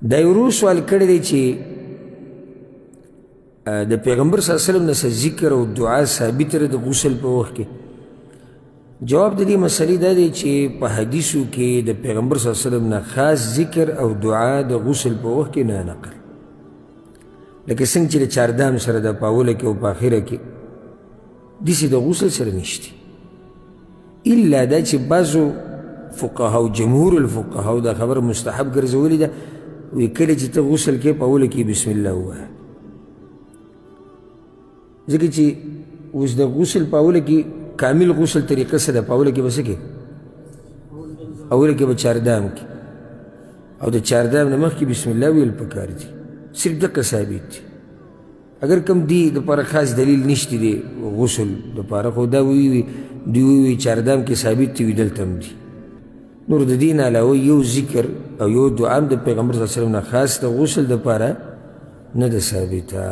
دا یو ورو سوال کړی دی چې د پیغمبر صلی الله علیه وسلم نه ذکر او دعا ثابت ده د غسل په وخت کې. جواب د دې مسلې دا دی چې په حدیثو کې د پیغمبر صلی الله علیه وسلم نه خاص ذکر او دعا د غسل په وخت کې نه نقل، لکه څنګه چې د چاردام سره د په اوله کې او په آخره کې داسې د غسل سره نشته، الا دا چې بعضو فقهاو جمهور الفقهاو دا خبر مستحب ګرځولې ده، وایي کله چې ته غسل کې په اوله کې بسم الله ووایه، ځکه چې اوس د غسل په اوله کې کامل غسل طریقه څه ده؟ په اوله کې به څه کې؟ اوله کې به چاردام کې، او د چاردام نه مخکې بسم الله ویل پکار دي، صرف دقه ثابت دي. اگر کم دی دپاره خاص دلیل نشتی دی غسل دپاره، خو دا دوی وی چاردام کې ثابت دي، وي دلته هم دي. نور د دې نه علاوه یو ذکر او یو دعا هم د پیغمبر صلی الله علیه وسلم نه خاص د غسل دپاره نه ده ثابته.